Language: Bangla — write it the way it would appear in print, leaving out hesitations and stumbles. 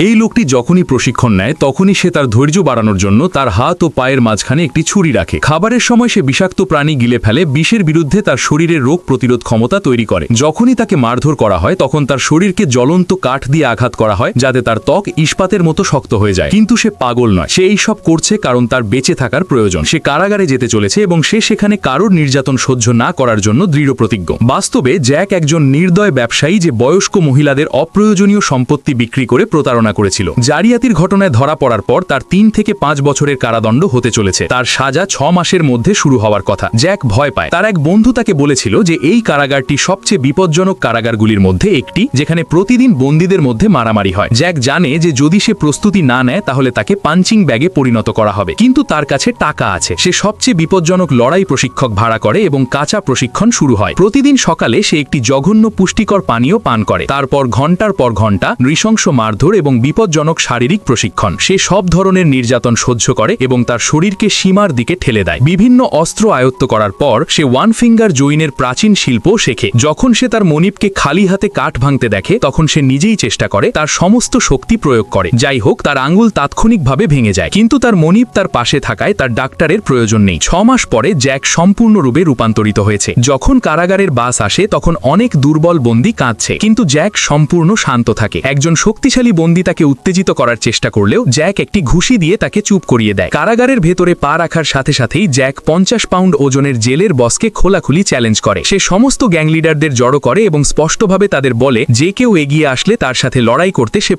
এই লোকটি যখনই প্রশিক্ষণ নেয় তখনই সে তার ধৈর্য বাড়ানোর জন্য তার হাত ও পায়ের মাঝখানে একটি ছুরি রাখে। খাবারের সময় সে বিষাক্ত প্রাণী গিলে ফেলে, বিষের বিরুদ্ধে তার শরীরের রোগ প্রতিরোধ ক্ষমতা তৈরি করে। যখনই তাকে মারধর করা হয় তখন তার শরীরকে জ্বলন্ত কাঠ দিয়ে আঘাত করা হয় যাতে তার ত্বক ইস্পাতের মতো শক্ত হয়ে যায়। কিন্তু সে পাগল নয়, সে এই সব করছে কারণ তার বেঁচে থাকার প্রয়োজন। সে কারাগারে যেতে চলেছে এবং সে সেখানে কারোর নির্যাতন সহ্য না করার জন্য দৃঢ় প্রতিজ্ঞ। বাস্তবে জ্যাক একজন নির্দয় ব্যবসায়ী যে বয়স্ক মহিলাদের অপ্রয়োজনীয় সম্পত্তি বিক্রি করে প্রতারণা করেছিল। জালিয়াতির ঘটনায় ধরা পড়ার পর তার 3 থেকে 5 বছরের কারাদণ্ড হতে চলেছে। তার সাজা 6 মাসের মধ্যে শুরু হওয়ার কথা। জ্যাক ভয় পায়। তার এক বন্ধু তাকে বলেছিল যে এই কারাগারটি সবচেয়ে বিপজ্জনক কারাগারগুলির মধ্যে একটি, যেখানে প্রতিদিন বন্দীদের মধ্যে মারামারি হয়। জ্যাক জানে যে যদি সে প্রস্তুতি না নেয় তাহলে তাকে পাঞ্চিং ব্যাগে পরিণত করা হবে, কিন্তু তার কাছে টাকা আছে। সে সবচেয়ে বিপজ্জনক লড়াই প্রশিক্ষক ভাড়া করে এবং কাঁচা প্রশিক্ষণ শুরু হয়। প্রতিদিন সকালে সে একটি জঘন্য পুষ্টিকর পানীয় পান করে। তারপর ঘন্টার পর ঘন্টা নৃশংস মারধর এবং বিপজ্জনক শারীরিক প্রশিক্ষণ। সে সব ধরনের নির্যাতন সহ্য করে এবং তার শরীরকে সীমার দিকে ঠেলে দেয়। বিভিন্ন অস্ত্র আয়ত্ত করার পর সে ওয়ান ফিঙ্গার জুইনের প্রাচীন শিল্প শেখে। যখন সে তার মনিবকে খালি হাতে কাঠ ভাঙতে দেখে তখন সে নিজেই চেষ্টা করে, তার সমস্ত শক্তি প্রয়োগ করে। যাই হোক, তার আঙ্গুল তাৎক্ষণিকভাবে ভেঙে যায়, কিন্তু তার মনিব তার পাশে থাকায় তার ডাক্তারের প্রয়োজন নেই। 6 মাস পরে জ্যাক সম্পূর্ণরূপে রূপান্তরিত হয়েছে। যখন কারাগারের বাস আসে তখন অনেক দুর্বল বন্দী কাঁদছে, কিন্তু জ্যাক সম্পূর্ণ শান্ত থাকে। একজন শক্তিশালী বন্দী তাকে উত্তেজিত করার চেষ্টা করলেও জ্যাক একটি ঘুষি দিয়ে তাকে চুপ করিয়ে দেয়। কারাগারের ভেতরে পা রাখার সাথে সাথেই জ্যাক 50 পাউন্ড ওজনের জেলের বসকে খোলাখুলি চ্যালেঞ্জ করে। সে সমস্ত গ্যাং লিডারদের জড়ো করে এবং স্পষ্টভাবে তাদের বলে যে কেউ এগিয়ে আসলে তার সাথে লড়াই করতে সে